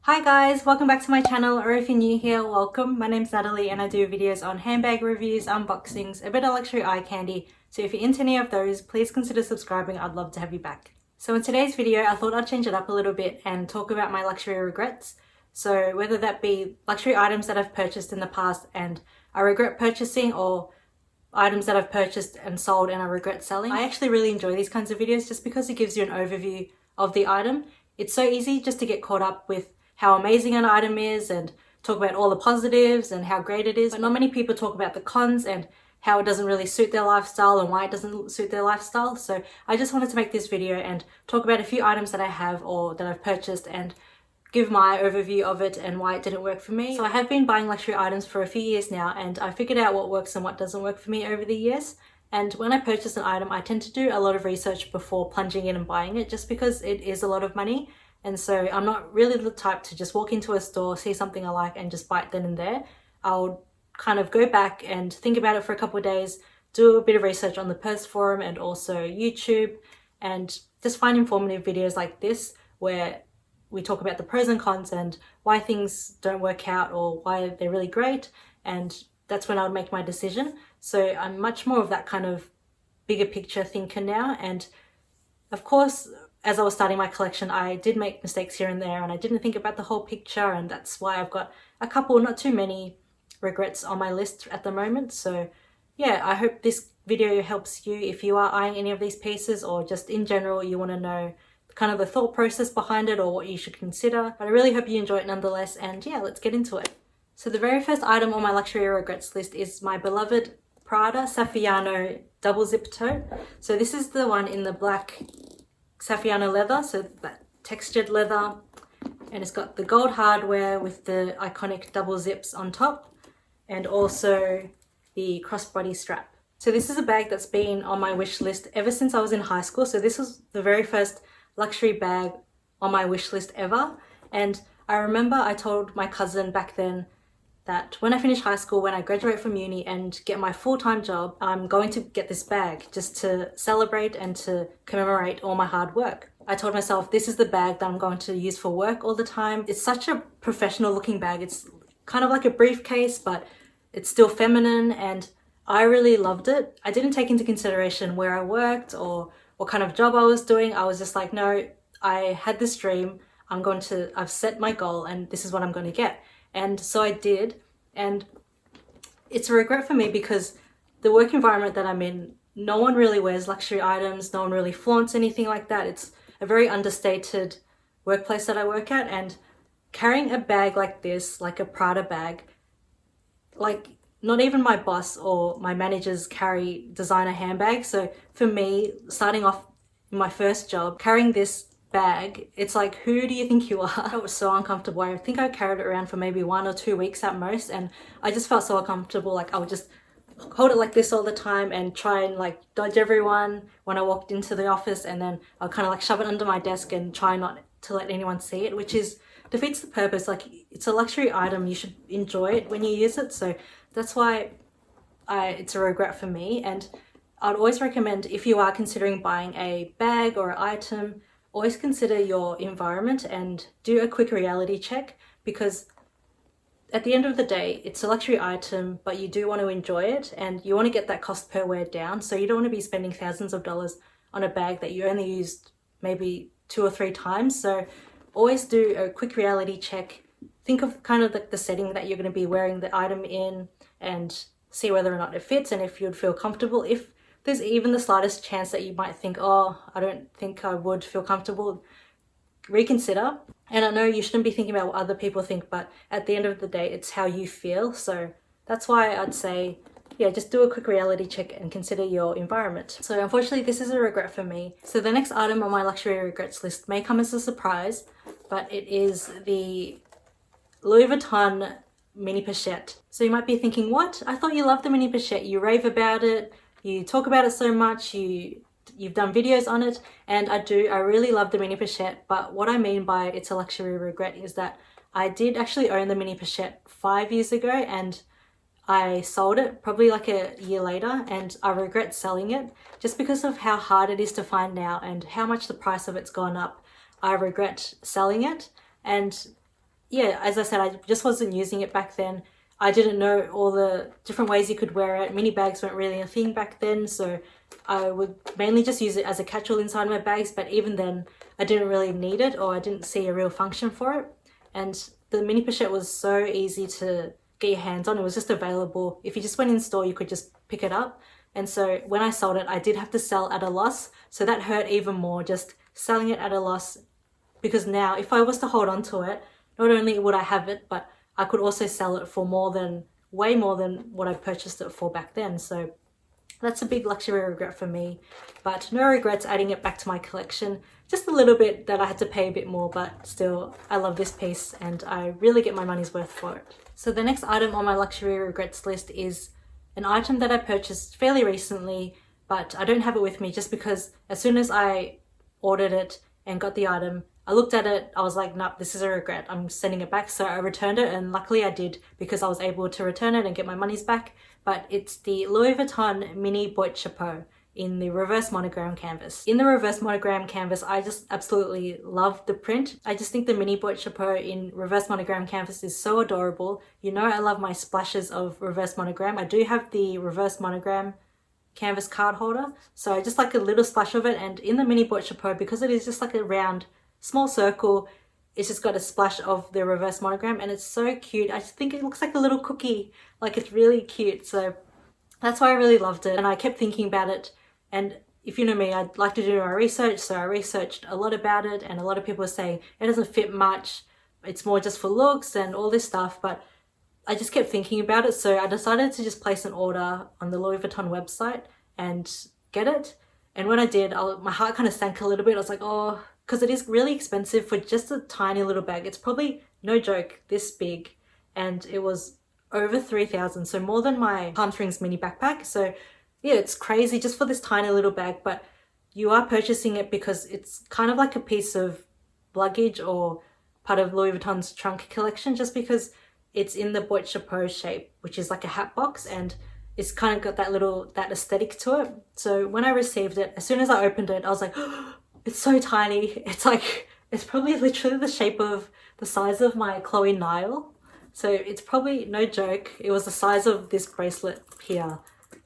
Hi guys, welcome back to my channel, or if you're new here, welcome. My name's Natalie and I do videos on handbag reviews, unboxings, a bit of luxury eye candy. So if you're into any of those, please consider subscribing. I'd love to have you back. So in today's video, I thought I'd change it up a little bit and talk about my luxury regrets. So whether that be luxury items that I've purchased in the past and I regret purchasing, or items that I've purchased and sold and I regret selling. I actually really enjoy these kinds of videos just because it gives you an overview of the item. It's so easy just to get caught up with how amazing an item is and talk about all the positives and how great it is. But not many people talk about the cons and how it doesn't really suit their lifestyle and why it doesn't suit their lifestyle. So I just wanted to make this video and talk about a few items that I have or that I've purchased and give my overview of it and why it didn't work for me. So I have been buying luxury items for a few years now, and I figured out what works and what doesn't work for me over the years. And when I purchase an item, I tend to do a lot of research before plunging in and buying it, just because it is a lot of money. And so I'm not really the type to just walk into a store, see something I like and just buy it then and there. I'll kind of go back and think about it for a couple of days, do a bit of research on the Purse forum and also YouTube, and just find informative videos like this where we talk about the pros and cons and why things don't work out or why they're really great. And that's when I would make my decision. So I'm much more of that kind of bigger picture thinker now. And of course, as I was starting my collection, I did make mistakes here and there and I didn't think about the whole picture, and that's why I've got a couple, not too many, regrets on my list at the moment. So yeah, I hope this video helps you if you are eyeing any of these pieces, or just in general you want to know kind of the thought process behind it or what you should consider. But I really hope you enjoy it nonetheless, and yeah, let's get into it. So the very first item on my luxury regrets list is my beloved Prada Saffiano double zip tote. So this is the one in the black Saffiano leather, so that textured leather, and it's got the gold hardware with the iconic double zips on top and also the crossbody strap. So this is a bag that's been on my wish list ever since I was in high school. So this was the very first luxury bag on my wish list ever. And I remember I told my cousin back then that when I finish high school, when I graduate from uni and get my full-time job, I'm going to get this bag just to celebrate and to commemorate all my hard work. I told myself this is the bag that I'm going to use for work all the time. It's such a professional looking bag. It's kind of like a briefcase, but it's still feminine, and I really loved it. I didn't take into consideration where I worked or what kind of job I was doing. I was just like, no, I had this dream. I've set my goal and this is what I'm going to get. And so I did, and it's a regret for me because the work environment that I'm in, no one really wears luxury items, no one really flaunts anything like that. It's a very understated workplace that I work at, and carrying a bag like this, like a Prada bag, like not even my boss or my managers carry designer handbags. So for me, starting off in my first job, carrying this bag, it's like, who do you think you are? It was so uncomfortable. I think I carried it around for maybe 1 or 2 weeks at most, and I just felt so uncomfortable. Like I would just hold it like this all the time and try and like dodge everyone when I walked into the office, and then I'll kind of like shove it under my desk and try not to let anyone see it, which is defeats the purpose. Like, it's a luxury item, you should enjoy it when you use it. So that's why it's a regret for me. And I'd always recommend, if you are considering buying a bag or an item, always consider your environment and do a quick reality check, because at the end of the day, it's a luxury item, but you do want to enjoy it and you want to get that cost per wear down. So you don't want to be spending thousands of dollars on a bag that you only used maybe 2 or 3 times. So always do a quick reality check. Think of kind of the setting that you're going to be wearing the item in and see whether or not it fits and if you'd feel comfortable. If there's even the slightest chance that you might think, oh, I don't think I would feel comfortable, reconsider. And I know you shouldn't be thinking about what other people think, but at the end of the day, it's how you feel. So that's why I'd say, yeah, just do a quick reality check and consider your environment. So unfortunately, this is a regret for me. So the next item on my luxury regrets list may come as a surprise, but it is the Louis Vuitton mini Pachette. So you might be thinking, what? I thought you loved the mini Pachette. You rave about it. You talk about it so much. You've done videos on it, and I do. I really love the mini Pachette, but what I mean by it's a luxury regret is that I did actually own the mini Pachette 5 years ago, and I sold it probably like a year later, and I regret selling it just because of how hard it is to find now and how much the price of it's gone up. I regret selling it, and yeah, as I said, I just wasn't using it back then. I didn't know all the different ways you could wear it. Mini bags weren't really a thing back then, so I would mainly just use it as a catch-all inside my bags, but even then I didn't really need it, or I didn't see a real function for it. And the mini pochette was so easy to get your hands on. It was just available. If you just went in store, you could just pick it up. And so when I sold it, I did have to sell at a loss. So that hurt even more, just selling it at a loss, because now if I was to hold on to it, not only would I have it, but I could also sell it for way more than what I purchased it for back then. So that's a big luxury regret for me, but no regrets adding it back to my collection. Just a little bit that I had to pay a bit more, but still, I love this piece and I really get my money's worth for it. So the next item on my luxury regrets list is an item that I purchased fairly recently, but I don't have it with me just because as soon as I ordered it and got the item, I looked at it, I was like, nope, this is a regret. I'm sending it back. So I returned it, and luckily I did because I was able to return it and get my money's back. But it's the Louis Vuitton Mini Boîte Chapeau in the reverse monogram canvas. In the reverse monogram canvas, I just absolutely love the print. I just think the Mini Boîte Chapeau in reverse monogram canvas is so adorable. You know, I love my splashes of reverse monogram. I do have the reverse monogram canvas card holder, so I just like a little splash of it. And in the Mini Boîte Chapeau, because it is just like a round small circle, it's just got a splash of the reverse monogram and it's so cute. I just think it looks like a little cookie, like it's really cute. So that's why I really loved it, and I kept thinking about it. And if you know me, I like to do my research, so I researched a lot about it, and a lot of people are saying it doesn't fit much, it's more just for looks and all this stuff. But I just kept thinking about it, so I decided to just place an order on the Louis Vuitton website and get it. And when I did, my heart kind of sank a little bit. I was like, oh, because it is really expensive for just a tiny little bag. It's probably, no joke, this big, and it was over 3,000, so more than my Palm Springs mini backpack. So yeah, it's crazy just for this tiny little bag, but you are purchasing it because it's kind of like a piece of luggage or part of Louis Vuitton's trunk collection, just because it's in the boîte chapeau shape, which is like a hat box, and it's kind of got that aesthetic to it. So when I received it, as soon as I opened it, I was like, oh, it's so tiny. It's probably literally the shape of the size of my Chloe Nile. So it's probably, no joke, it was the size of this bracelet here.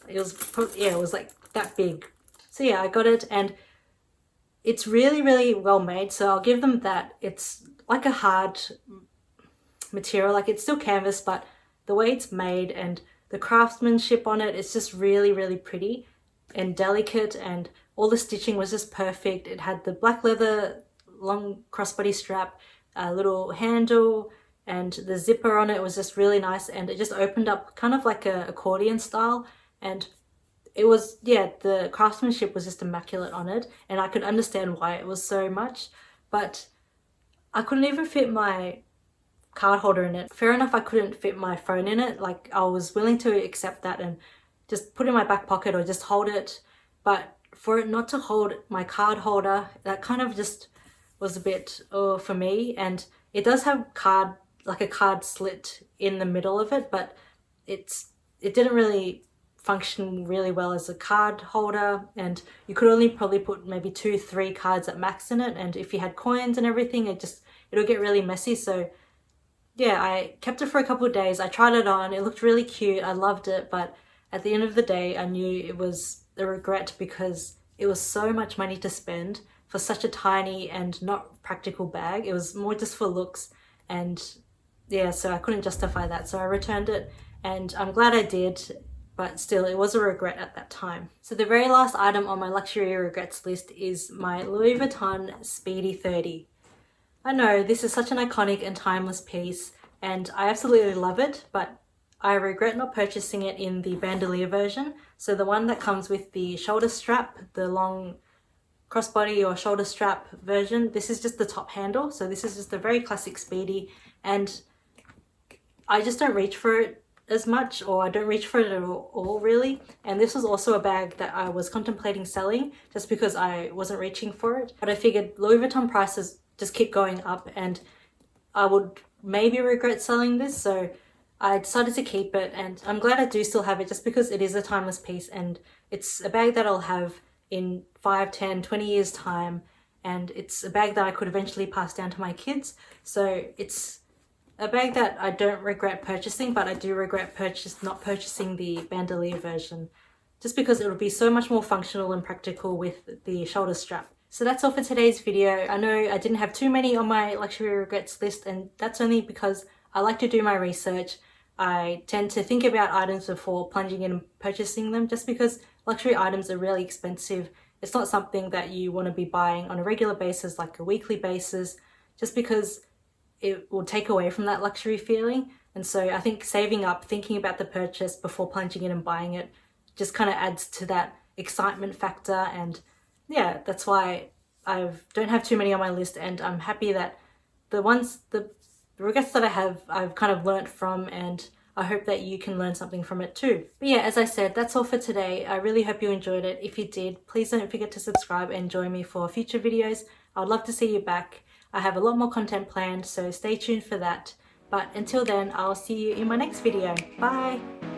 It was like that big. So yeah, I got it, and it's really, really well made. So I'll give them that. It's like a hard material, like it's still canvas, but the way it's made and the craftsmanship on it, it's just really, really pretty and delicate, and all the stitching was just perfect. It had the black leather long crossbody strap, a little handle, and the zipper on it was just really nice, and it just opened up kind of like a accordion style. And it was, yeah, the craftsmanship was just immaculate on it, and I could understand why it was so much. But I couldn't even fit my card holder in it. Fair enough, I couldn't fit my phone in it. Like, I was willing to accept that and just put it in my back pocket or just hold it, but for it not to hold my card holder, that kind of just was a bit for me. And it does have a card slit in the middle of it, but it didn't really function really well as a card holder, and you could only probably put maybe 2-3 cards at max in it, and if you had coins and everything, it'll get really messy. So yeah, I kept it for a couple of days. I tried it on, it looked really cute, I loved it, but at the end of the day, I knew it was a regret because it was so much money to spend for such a tiny and not practical bag. It was more just for looks, and yeah, so I couldn't justify that. So I returned it, and I'm glad I did, but still, it was a regret at that time. So the very last item on my luxury regrets list is my Louis Vuitton Speedy 30. I know this is such an iconic and timeless piece, and I absolutely love it, but I regret not purchasing it in the bandolier version. So the one that comes with the shoulder strap, the long crossbody or shoulder strap version. This is just the top handle. So this is just a very classic Speedy, and I just don't reach for it as much, or I don't reach for it at all really. And this was also a bag that I was contemplating selling just because I wasn't reaching for it. But I figured Louis Vuitton prices just keep going up and I would maybe regret selling this, so I decided to keep it, and I'm glad I do still have it just because it is a timeless piece, and it's a bag that I'll have in 5, 10, 20 years time, and it's a bag that I could eventually pass down to my kids. So it's a bag that I don't regret purchasing, but I do regret not purchasing the bandolier version, just because it would be so much more functional and practical with the shoulder strap. So that's all for today's video. I know I didn't have too many on my luxury regrets list, and that's only because I like to do my research. I tend to think about items before plunging in and purchasing them, just because luxury items are really expensive. It's not something that you want to be buying on a regular basis, like a weekly basis, just because it will take away from that luxury feeling. And so I think saving up, thinking about the purchase before plunging in and buying it, just kind of adds to that excitement factor. And yeah, that's why I don't have too many on my list, and I'm happy that the regrets that I have, I've kind of learnt from, and I hope that you can learn something from it too. But yeah, as I said, that's all for today. I really hope you enjoyed it. If you did, please don't forget to subscribe and join me for future videos. I would love to see you back. I have a lot more content planned, so stay tuned for that. But until then, I'll see you in my next video. Bye!